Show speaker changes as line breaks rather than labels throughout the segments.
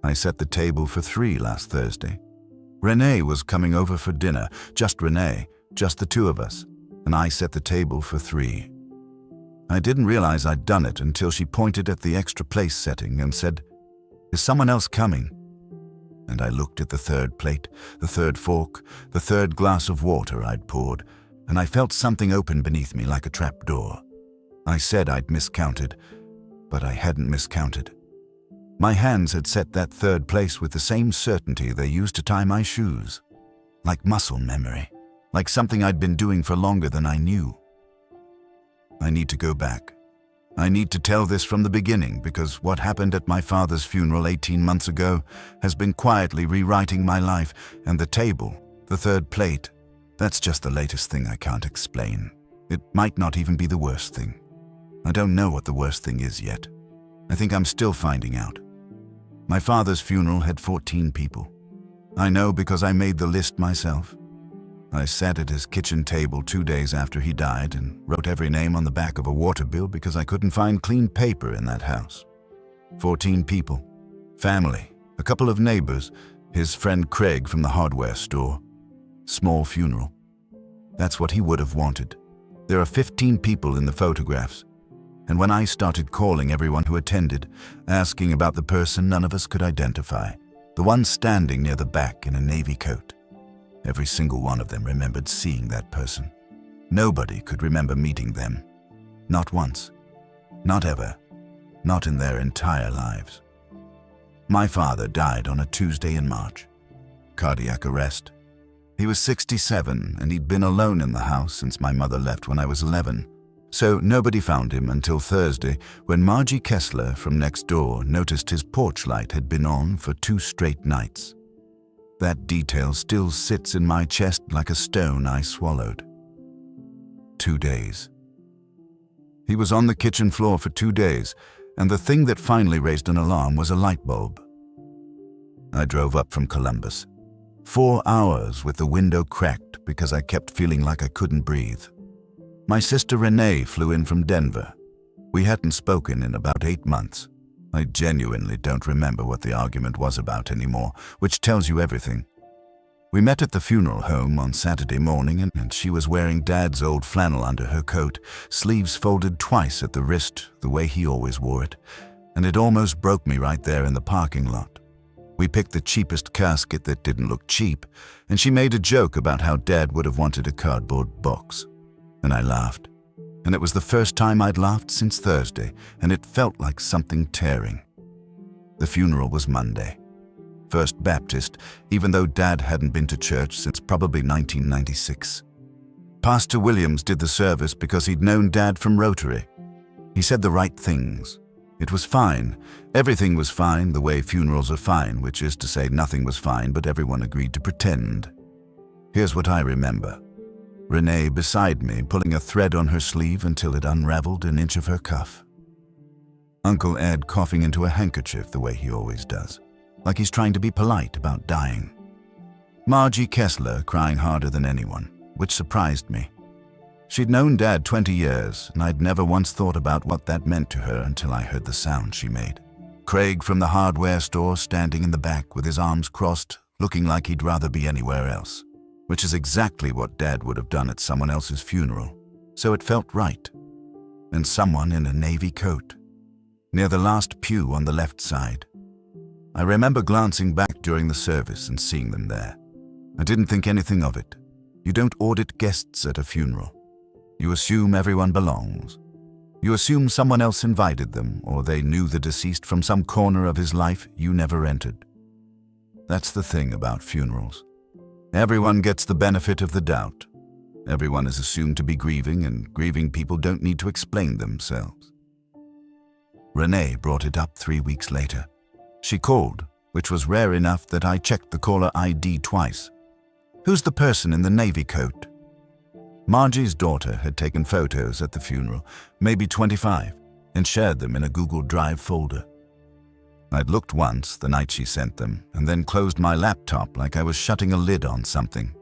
I set the table for 3 last Thursday. Renee was coming over for dinner, just Renee, just the two of us, and I set the table for 3. I didn't realize I'd done it until she pointed at the extra place setting and said, "Is someone else coming?" And I looked at the 3rd plate, the 3rd fork, the 3rd glass of water I'd poured, and I felt something open beneath me like a trap door. I said I'd miscounted, but I hadn't miscounted. My hands had set that 3rd place with the same certainty they used to tie my shoes. Like muscle memory, like something I'd been doing for longer than I knew. I need to go back. I need to tell this from the beginning because what happened at my father's funeral 18 months ago has been quietly rewriting my life, and the table, the 3rd plate, that's just the latest thing I can't explain. It might not even be the worst thing. I don't know what the worst thing is yet. I think I'm still finding out. My father's funeral had 14 people. I know because I made the list myself. I sat at his kitchen table 2 days after he died and wrote every name on the back of a water bill because I couldn't find clean paper in that house. 14 people. Family, a couple of neighbors, his friend Craig from the hardware store. Small funeral. That's what he would have wanted. There are 15 people in the photographs. And when I started calling everyone who attended, asking about the person none of us could identify, the one standing near the back in a navy coat, every single one of them remembered seeing that person. Nobody could remember meeting them. Not once. Not ever. Not in their entire lives. My father died on a Tuesday in March. Cardiac arrest. He was 67 and he'd been alone in the house since my mother left when I was 11. So nobody found him until Thursday when Margie Kessler from next door noticed his porch light had been on for 2 straight nights. That detail still sits in my chest like a stone I swallowed. 2 days. He was on the kitchen floor for 2 days, and the thing that finally raised an alarm was a light bulb. I drove up from Columbus. 4 hours with the window cracked because I kept feeling like I couldn't breathe. My sister Renee flew in from Denver. We hadn't spoken in about 8 months. I genuinely don't remember what the argument was about anymore, which tells you everything. We met at the funeral home on Saturday morning, and she was wearing Dad's old flannel under her coat, sleeves folded twice at the wrist, the way he always wore it, and it almost broke me right there in the parking lot. We picked the cheapest casket that didn't look cheap, and she made a joke about how Dad would have wanted a cardboard box. And I laughed. And it was the first time I'd laughed since Thursday, and it felt like something tearing. The funeral was Monday. First Baptist, even though Dad hadn't been to church since probably 1996. Pastor Williams did the service because he'd known Dad from Rotary. He said the right things. It was fine. Everything was fine the way funerals are fine, which is to say nothing was fine, but everyone agreed to pretend. Here's what I remember. Renee beside me, pulling a thread on her sleeve until it unraveled an inch of her cuff. Uncle Ed coughing into a handkerchief the way he always does, like he's trying to be polite about dying. Margie Kessler crying harder than anyone, which surprised me. She'd known Dad 20 years, and I'd never once thought about what that meant to her until I heard the sound she made. Craig from the hardware store standing in the back with his arms crossed, looking like he'd rather be anywhere else. Which is exactly what Dad would have done at someone else's funeral, so it felt right. And someone in a navy coat, near the last pew on the left side. I remember glancing back during the service and seeing them there. I didn't think anything of it. You don't audit guests at a funeral. You assume everyone belongs. You assume someone else invited them, or they knew the deceased from some corner of his life you never entered. That's the thing about funerals. Everyone gets the benefit of the doubt. Everyone is assumed to be grieving, and grieving people don't need to explain themselves. Renee brought it up 3 weeks later. She called, which was rare enough that I checked the caller ID twice. Who's the person in the navy coat? Margie's daughter had taken photos at the funeral, maybe 25, and shared them in a Google Drive folder. I'd looked once the night she sent them, and then closed my laptop like I was shutting a lid on something.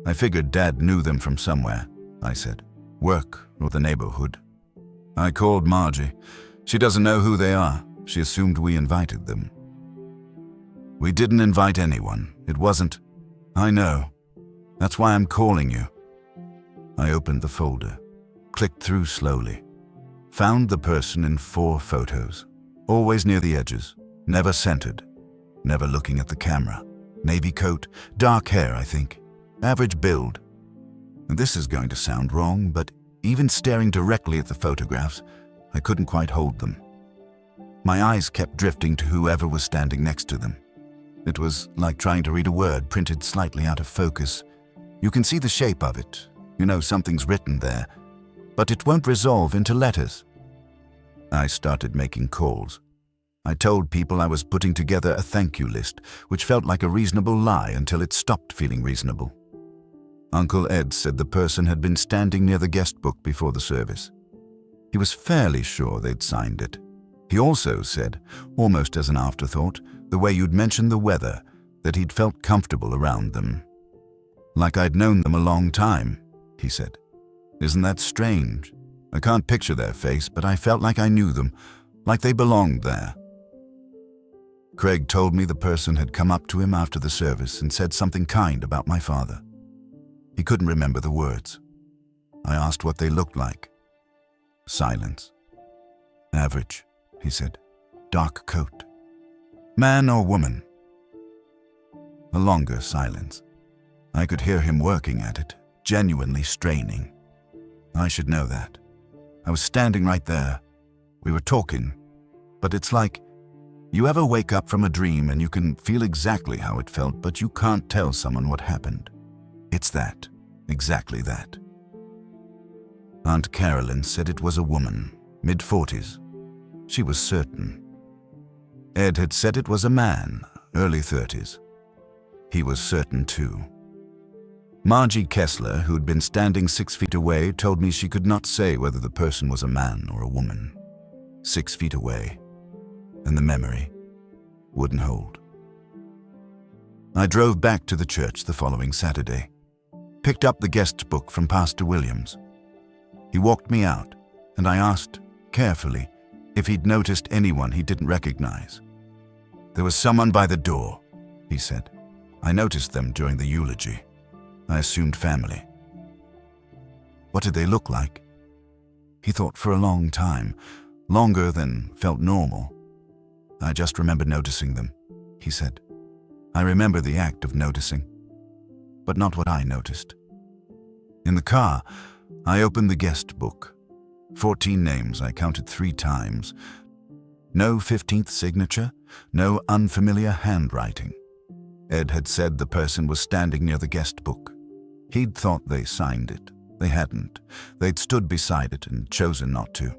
I figured Dad knew them from somewhere, I said. Work or the neighborhood. I called Margie. She doesn't know who they are. She assumed we invited them. We didn't invite anyone. It wasn't. I know. That's why I'm calling you. I opened the folder, clicked through slowly, found the person in 4 photos, always near the edges, never centered, never looking at the camera. Navy coat, dark hair, I think. Average build. And this is going to sound wrong, but even staring directly at the photographs, I couldn't quite hold them. My eyes kept drifting to whoever was standing next to them. It was like trying to read a word printed slightly out of focus. You can see the shape of it. You know something's written there, but it won't resolve into letters. I started making calls. I told people I was putting together a thank you list, which felt like a reasonable lie until it stopped feeling reasonable. Uncle Ed said the person had been standing near the guest book before the service. He was fairly sure they'd signed it. He also said, almost as an afterthought, the way you'd mentioned the weather, that he'd felt comfortable around them. Like I'd known them a long time, he said. Isn't that strange? I can't picture their face, but I felt like I knew them, like they belonged there. Craig told me the person had come up to him after the service and said something kind about my father. He couldn't remember the words. I asked what they looked like. Silence. Average, he said. Dark coat. Man or woman? A longer silence. I could hear him working at it, genuinely straining. I should know that. I was standing right there. We were talking, but it's like, you ever wake up from a dream and you can feel exactly how it felt, but you can't tell someone what happened. It's that, exactly that. Aunt Carolyn said it was a woman, mid-40s. She was certain. Ed had said it was a man, early 30s. He was certain too. Margie Kessler, who'd been standing 6 feet away, told me she could not say whether the person was a man or a woman. 6 feet away. And the memory wouldn't hold. I drove back to the church the following Saturday, picked up the guest book from Pastor Williams. He walked me out, and I asked, carefully, if he'd noticed anyone he didn't recognize. There was someone by the door, he said. I noticed them during the eulogy. I assumed family. What did they look like? He thought for a long time, longer than felt normal. I just remember noticing them, he said. I remember the act of noticing, but not what I noticed. In the car, I opened the guest book. 14 names I counted 3 times. No 15th signature, no unfamiliar handwriting. Ed had said the person was standing near the guest book. He'd thought they signed it. They hadn't. They'd stood beside it and chosen not to.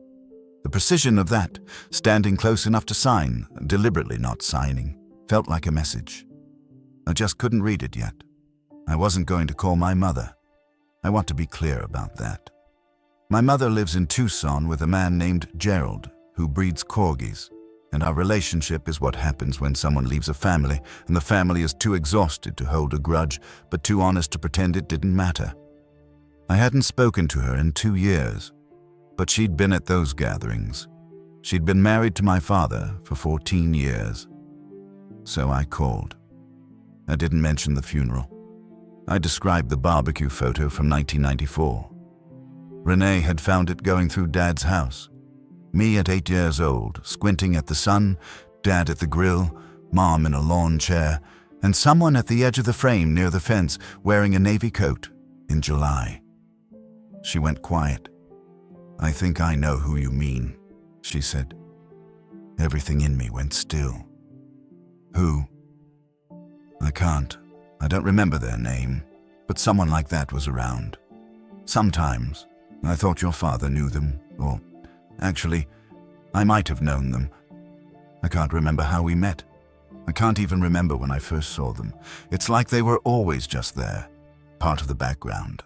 The precision of that, standing close enough to sign, deliberately not signing, felt like a message. I just couldn't read it yet. I wasn't going to call my mother. I want to be clear about that. My mother lives in Tucson with a man named Gerald, who breeds corgis, and our relationship is what happens when someone leaves a family and the family is too exhausted to hold a grudge, but too honest to pretend it didn't matter. I hadn't spoken to her in 2 years, but she'd been at those gatherings. She'd been married to my father for 14 years. So I called. I didn't mention the funeral. I described the barbecue photo from 1994. Renee had found it going through Dad's house. Me at 8 years old, squinting at the sun, Dad at the grill, Mom in a lawn chair, and someone at the edge of the frame near the fence wearing a navy coat in July. She went quiet. I think I know who you mean, she said. Everything in me went still. Who? I can't. I don't remember their name, but someone like that was around. Sometimes. I thought your father knew them, or actually, I might have known them. I can't remember how we met. I can't even remember when I first saw them. It's like they were always just there, part of the background.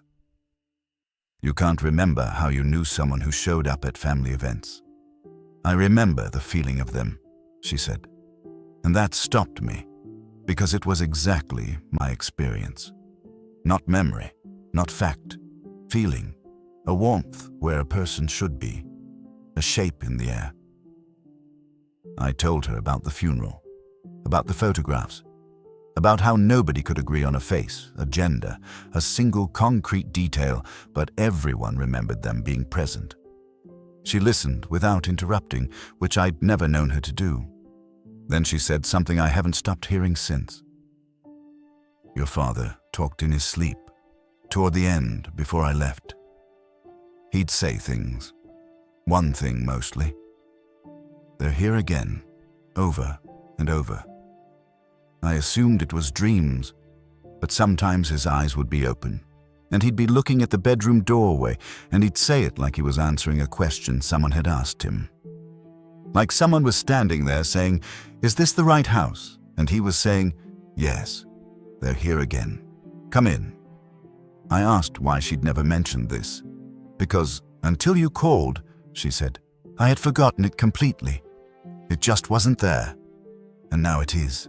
You can't remember how you knew someone who showed up at family events. I remember the feeling of them, she said. And that stopped me, because it was exactly my experience. Not memory, not fact, feeling. A warmth where a person should be, a shape in the air. I told her about the funeral, about the photographs, about how nobody could agree on a face, a gender, a single concrete detail, but everyone remembered them being present. She listened without interrupting, which I'd never known her to do. Then she said something I haven't stopped hearing since. "Your father talked in his sleep, toward the end, before I left. He'd say things. One thing mostly. They're here again, over and over. I assumed it was dreams, but sometimes his eyes would be open, and he'd be looking at the bedroom doorway, and he'd say it like he was answering a question someone had asked him. Like someone was standing there saying, 'Is this the right house?' And he was saying, 'Yes, they're here again. Come in.' I asked why she'd never mentioned this. 'Because until you called,' she said, 'I had forgotten it completely. It just wasn't there. And now it is.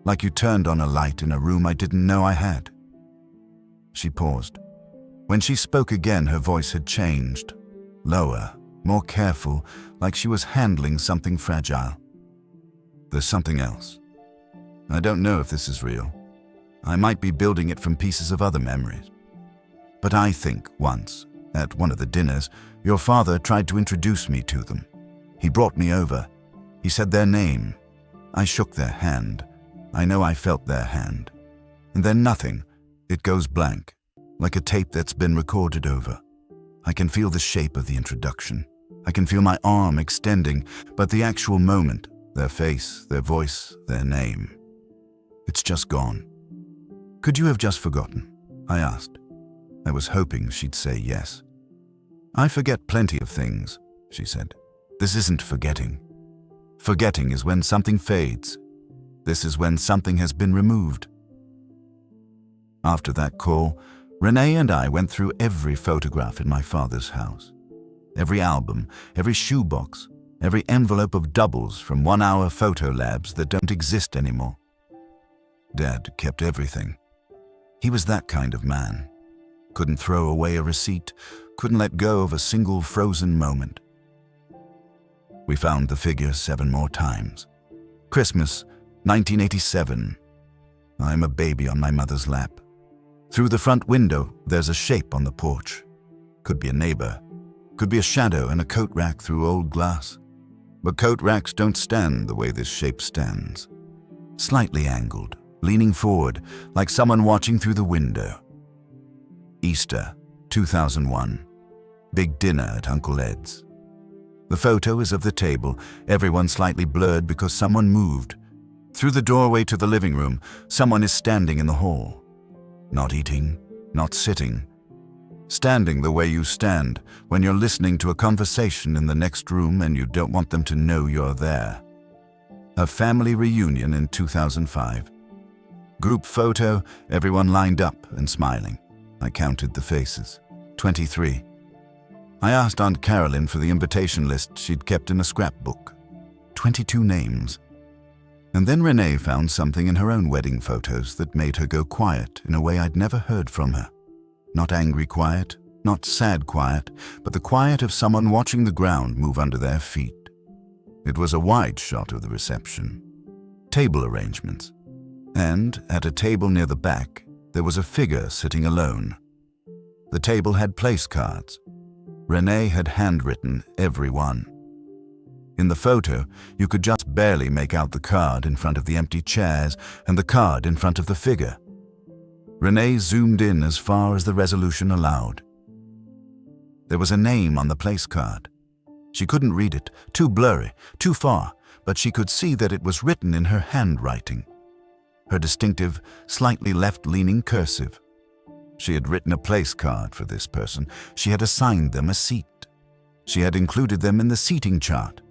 Like you turned on a light in a room I didn't know I had.'" She paused. When she spoke again, her voice had changed. Lower, more careful, like she was handling something fragile. "There's something else. I don't know if this is real. I might be building it from pieces of other memories. But I think once, at one of the dinners, your father tried to introduce me to them. He brought me over. He said their name. I shook their hand. I know I felt their hand. And then nothing. It goes blank, like a tape that's been recorded over. I can feel the shape of the introduction. I can feel my arm extending, but the actual moment, their face, their voice, their name, it's just gone." "Could you have just forgotten?" I asked. I was hoping she'd say yes. "I forget plenty of things," she said. "This isn't forgetting. Forgetting is when something fades. This is when something has been removed." After that call, Renee and I went through every photograph in my father's house. Every album, every shoebox, every envelope of doubles from 1-hour photo labs that don't exist anymore. Dad kept everything. He was that kind of man. Couldn't throw away a receipt, couldn't let go of a single frozen moment. We found the figure 7 more times. Christmas, 1987. I'm a baby on my mother's lap. Through the front window, there's a shape on the porch. Could be a neighbor. Could be a shadow in a coat rack through old glass. But coat racks don't stand the way this shape stands. Slightly angled, leaning forward, like someone watching through the window. Easter, 2001. Big dinner at Uncle Ed's. The photo is of the table, everyone slightly blurred because someone moved. Through the doorway to the living room, someone is standing in the hall. Not eating, not sitting. Standing the way you stand when you're listening to a conversation in the next room and you don't want them to know you're there. A family reunion in 2005. Group photo, everyone lined up and smiling. I counted the faces. 23. I asked Aunt Carolyn for the invitation list she'd kept in a scrapbook. 22 names. And then Renee found something in her own wedding photos that made her go quiet in a way I'd never heard from her. Not angry quiet, not sad quiet, but the quiet of someone watching the ground move under their feet. It was a wide shot of the reception. Table arrangements. And at a table near the back, there was a figure sitting alone. The table had place cards. Renee had handwritten every one. In the photo, you could just barely make out the card in front of the empty chairs and the card in front of the figure. Renee zoomed in as far as the resolution allowed. There was a name on the place card. She couldn't read it, too blurry, too far, but she could see that it was written in her handwriting. Her distinctive, slightly left-leaning cursive. She had written a place card for this person. She had assigned them a seat. She had included them in the seating chart,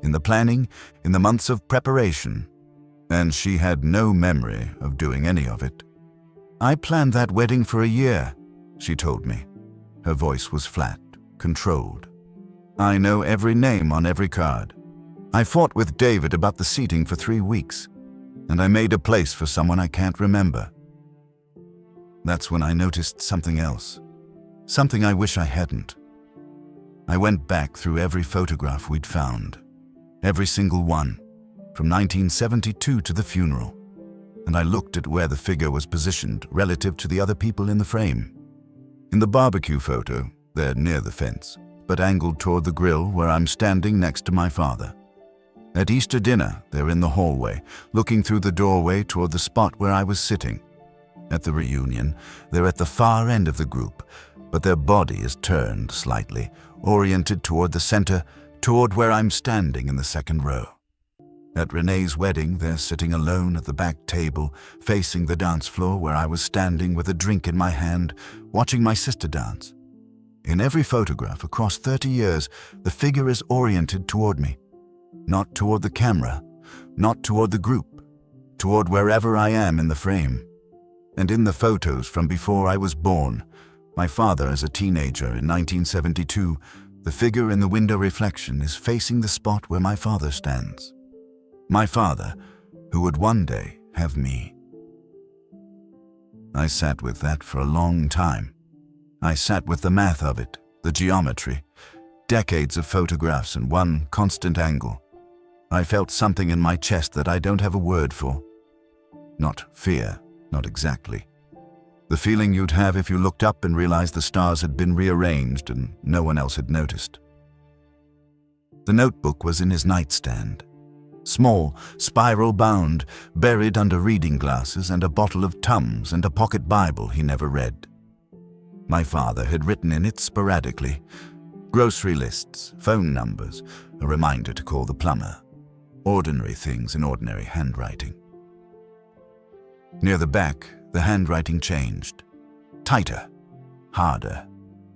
in the planning, in the months of preparation, and she had no memory of doing any of it. "I planned that wedding for a year," she told me. Her voice was flat, controlled. "I know every name on every card. I fought with David about the seating for 3 weeks, and I made a place for someone I can't remember." That's when I noticed something else, something I wish I hadn't. I went back through every photograph we'd found, every single one, from 1972 to the funeral. and I looked at where the figure was positioned relative to the other people in the frame. In the barbecue photo, they're near the fence, but angled toward the grill where I'm standing next to my father. At Easter dinner, they're in the hallway, looking through the doorway toward the spot where I was sitting. At the reunion, they're at the far end of the group, but their body is turned slightly, oriented toward the center, toward where I'm standing in the second row. At Renee's wedding, they're sitting alone at the back table, facing the dance floor where I was standing with a drink in my hand, watching my sister dance. In every photograph across 30 years, the figure is oriented toward me. Not toward the camera, not toward the group, toward wherever I am in the frame. And in the photos from before I was born, my father as a teenager in 1972, the figure in the window reflection is facing the spot where my father stands. My father, who would one day have me. I sat with that for a long time. I sat with the math of it, the geometry, decades of photographs and one constant angle. I felt something in my chest that I don't have a word for. Not fear, not exactly. The feeling you'd have if you looked up and realized the stars had been rearranged and no one else had noticed. The notebook was in his nightstand. Small, spiral-bound, buried under reading glasses and a bottle of Tums and a pocket Bible he never read. My father had written in it sporadically. Grocery lists, phone numbers, a reminder to call the plumber. Ordinary things in ordinary handwriting. Near the back, the handwriting changed. Tighter, harder,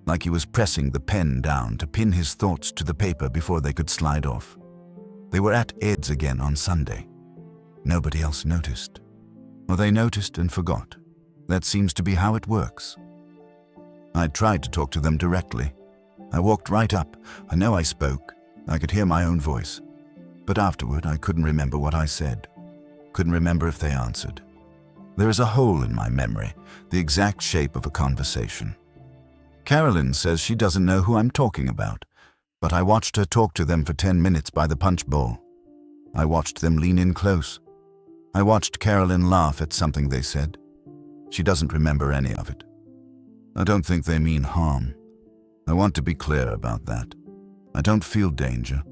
like he was pressing the pen down to pin his thoughts to the paper before they could slide off. They were at Ed's again on Sunday. Nobody else noticed. Or they noticed and forgot. That seems to be how it works. I tried to talk to them directly. I walked right up. I know I spoke. I could hear my own voice. But afterward, I couldn't remember what I said. Couldn't remember if they answered. There is a hole in my memory, the exact shape of a conversation. Carolyn says she doesn't know who I'm talking about, but I watched her talk to them for 10 minutes by the punch bowl. I watched them lean in close. I watched Carolyn laugh at something they said. She doesn't remember any of it. I don't think they mean harm. I want to be clear about that. I don't feel danger.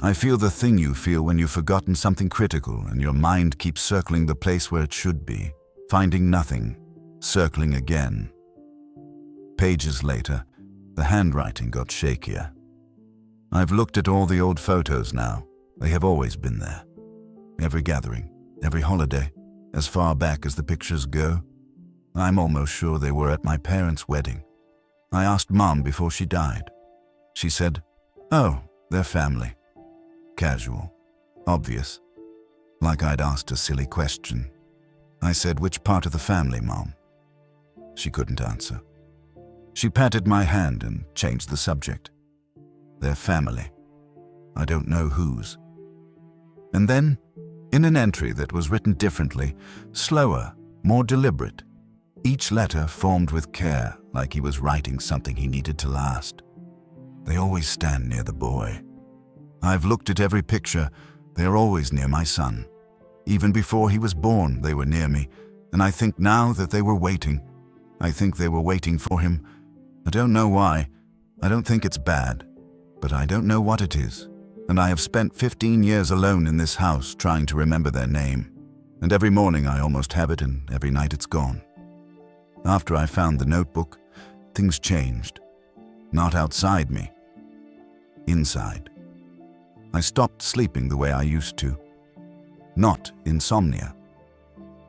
I feel the thing you feel when you've forgotten something critical and your mind keeps circling the place where it should be, finding nothing, circling again. Pages later, the handwriting got shakier. I've looked at all the old photos now. They have always been there. Every gathering, every holiday, as far back as the pictures go. I'm almost sure they were at my parents' wedding. I asked Mom before she died. She said, "Oh, they're family." Casual, obvious, like I'd asked a silly question. I said, "Which part of the family, Mom?" She couldn't answer. She patted my hand and changed the subject. Their family. I don't know whose. And then, in an entry that was written differently, slower, more deliberate, each letter formed with care, like he was writing something he needed to last. They always stand near the boy. I've looked at every picture. They are always near my son. Even before he was born, they were near me, and I think now that they were waiting. I think they were waiting for him. I don't know why. I don't think it's bad, but I don't know what it is. And I have spent 15 years alone in this house trying to remember their name. And every morning I almost have it, and every night it's gone. After I found the notebook, things changed. Not outside me. Inside. I stopped sleeping the way I used to. Not insomnia.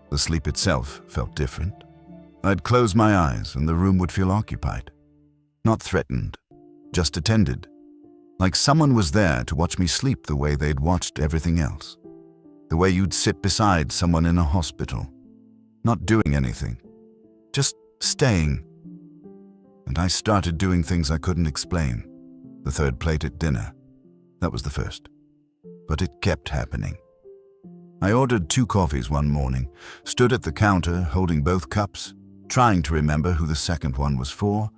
The sleep itself felt different. I'd close my eyes and the room would feel occupied. Not threatened, just attended. Like someone was there to watch me sleep the way they'd watched everything else. The way you'd sit beside someone in a hospital. Not doing anything. Just staying. And I started doing things I couldn't explain. The third plate at dinner. That was the first. But it kept happening. I ordered 2 coffees one morning, stood at the counter holding both cups, trying to remember who the second one was for,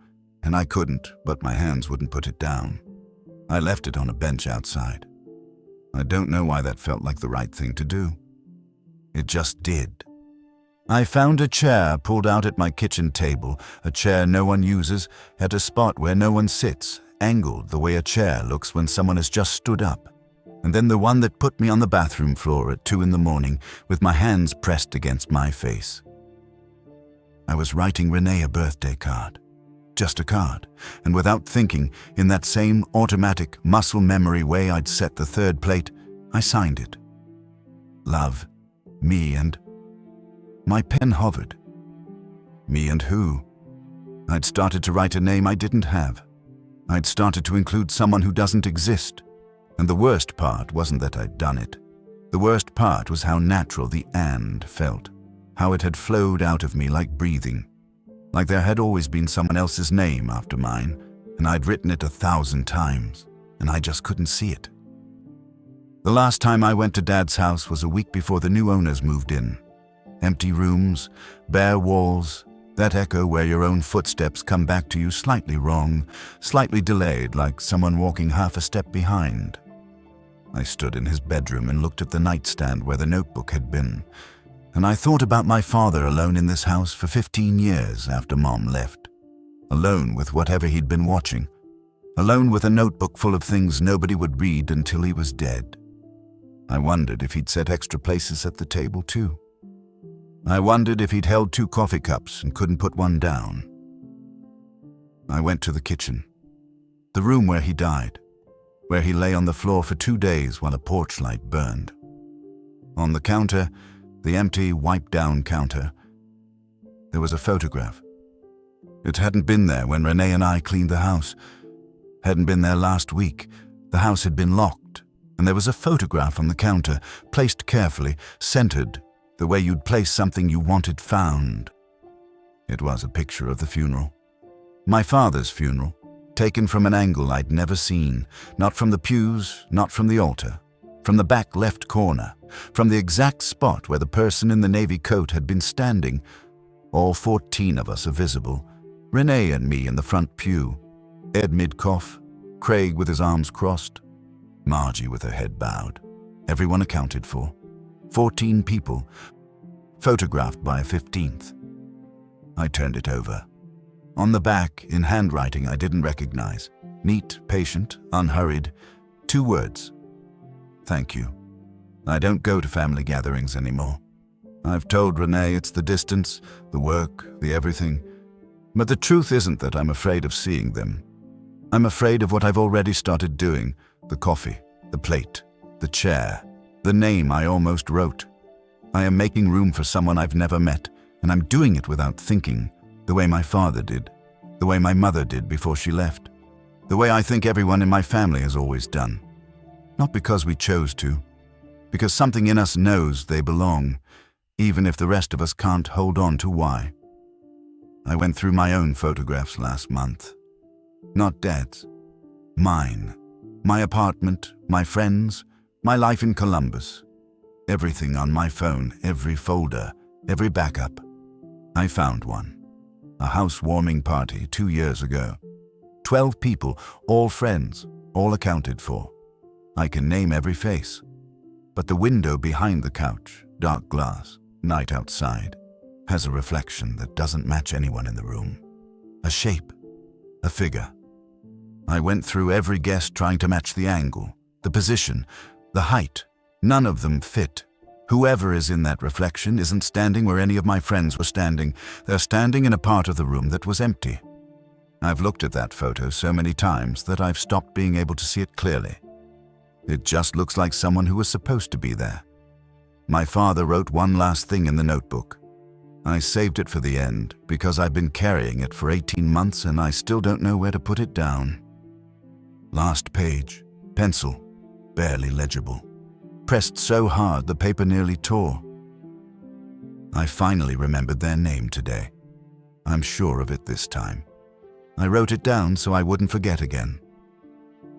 and I couldn't, but my hands wouldn't put it down. I left it on a bench outside. I don't know why that felt like the right thing to do. It just did. I found a chair pulled out at my kitchen table, a chair no one uses, at a spot where no one sits, angled the way a chair looks when someone has just stood up. And then the one that put me on the bathroom floor at 2 in the morning with my hands pressed against my face. I was writing Renee a birthday card. Just a card, and without thinking, in that same automatic muscle memory way I'd set the third plate, I signed it. Love, me and... My pen hovered. Me and who? I'd started to write a name I didn't have. I'd started to include someone who doesn't exist. And the worst part wasn't that I'd done it. The worst part was how natural the "and" felt. How it had flowed out of me like breathing. Like there had always been someone else's name after mine, and I'd written it 1,000 times, and I just couldn't see it. The last time I went to Dad's house was a week before the new owners moved in. Empty rooms, bare walls, that echo where your own footsteps come back to you slightly wrong, slightly delayed, like someone walking half a step behind. I stood in his bedroom and looked at the nightstand where the notebook had been, and I thought about my father alone in this house for 15 years after Mom left. Alone with whatever he'd been watching. Alone with a notebook full of things nobody would read until he was dead. I wondered if he'd set extra places at the table too. I wondered if he'd held 2 coffee cups and couldn't put one down. I went to the kitchen. The room where he died. Where he lay on the floor for 2 days while a porch light burned. On the counter, the empty, wiped-down counter, there was a photograph. It hadn't been there when Renee and I cleaned the house. Hadn't been there last week. The house had been locked, and there was a photograph on the counter, placed carefully, centered, the way you'd place something you wanted found. It was a picture of the funeral. My father's funeral, taken from an angle I'd never seen, not from the pews, not from the altar, from the back left corner, from the exact spot where the person in the navy coat had been standing. All 14 of us are visible, Renee and me in the front pew, Ed mid-cough, Craig with his arms crossed, Margie with her head bowed. Everyone accounted for. 14 people, photographed by a 15th. I turned it over. On the back, in handwriting I didn't recognize, neat, patient, unhurried, 2 words. Thank you. I don't go to family gatherings anymore. I've told Renee it's the distance, the work, the everything. But the truth isn't that I'm afraid of seeing them. I'm afraid of what I've already started doing, the coffee, the plate, the chair, the name I almost wrote. I am making room for someone I've never met, and I'm doing it without thinking, the way my father did, the way my mother did before she left, the way I think everyone in my family has always done. Not because we chose to, because something in us knows they belong, even if the rest of us can't hold on to why. I went through my own photographs last month. Not Dad's. Mine. My apartment, my friends, my life in Columbus. Everything on my phone, every folder, every backup. I found one. A housewarming party 2 years ago. 12 people, all friends, all accounted for. I can name every face. But the window behind the couch, dark glass, night outside, has a reflection that doesn't match anyone in the room. A shape, a figure. I went through every guest trying to match the angle, the position, the height. None of them fit. Whoever is in that reflection isn't standing where any of my friends were standing. They're standing in a part of the room that was empty. I've looked at that photo so many times that I've stopped being able to see it clearly. It just looks like someone who was supposed to be there. My father wrote one last thing in the notebook. I saved it for the end because I've been carrying it for 18 months and I still don't know where to put it down. Last page, pencil, barely legible. Pressed so hard the paper nearly tore. I finally remembered their name today. I'm sure of it this time. I wrote it down so I wouldn't forget again.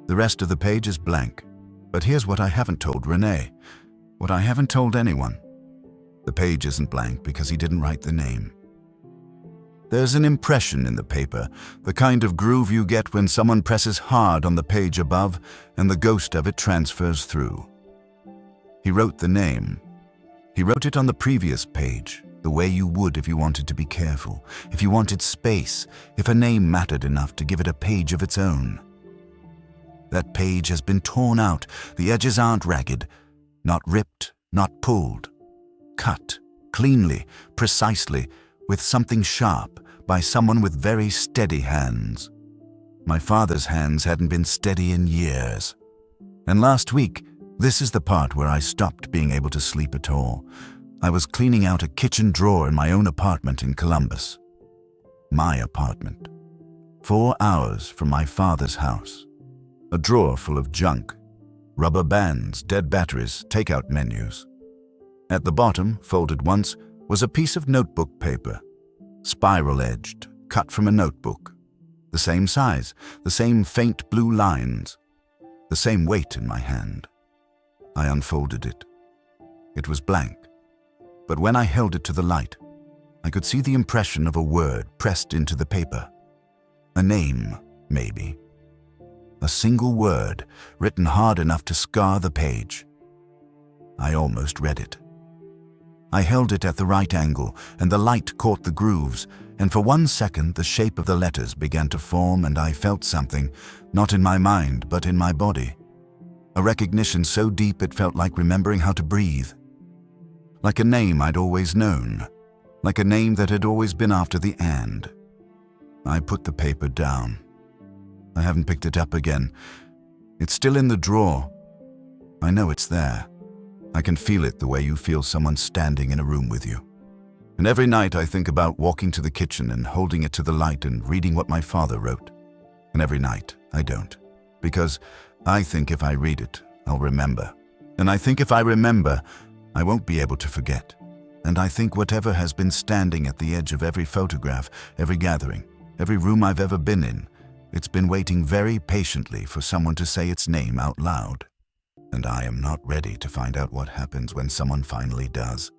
The rest of the page is blank, but here's what I haven't told Renee, what I haven't told anyone. The page isn't blank because he didn't write the name. There's an impression in the paper, the kind of groove you get when someone presses hard on the page above and the ghost of it transfers through. He wrote the name. He wrote it on the previous page, the way you would if you wanted to be careful, if you wanted space, if a name mattered enough to give it a page of its own. That page has been torn out. The edges aren't ragged, not ripped, not pulled. Cut, cleanly, precisely, with something sharp, by someone with very steady hands. My father's hands hadn't been steady in years. And last week, this is the part where I stopped being able to sleep at all. I was cleaning out a kitchen drawer in my own apartment in Columbus. My apartment. 4 hours from my father's house. A drawer full of junk. Rubber bands, dead batteries, takeout menus. At the bottom, folded once, was a piece of notebook paper. Spiral-edged, cut from a notebook. The same size, the same faint blue lines, the same weight in my hand. I unfolded it. It was blank. But when I held it to the light, I could see the impression of a word pressed into the paper. A name, maybe. A single word, written hard enough to scar the page. I almost read it. I held it at the right angle, and the light caught the grooves, and for 1 second the shape of the letters began to form, and I felt something, not in my mind, but in my body. A recognition so deep it felt like remembering how to breathe. Like a name I'd always known. Like a name that had always been after the and. I put the paper down. I haven't picked it up again. It's still in the drawer. I know it's there. I can feel it the way you feel someone standing in a room with you. And every night I think about walking to the kitchen and holding it to the light and reading what my father wrote. And every night I don't. Because I think if I read it, I'll remember. And I think if I remember, I won't be able to forget. And I think whatever has been standing at the edge of every photograph, every gathering, every room I've ever been in, it's been waiting very patiently for someone to say its name out loud. And I am not ready to find out what happens when someone finally does.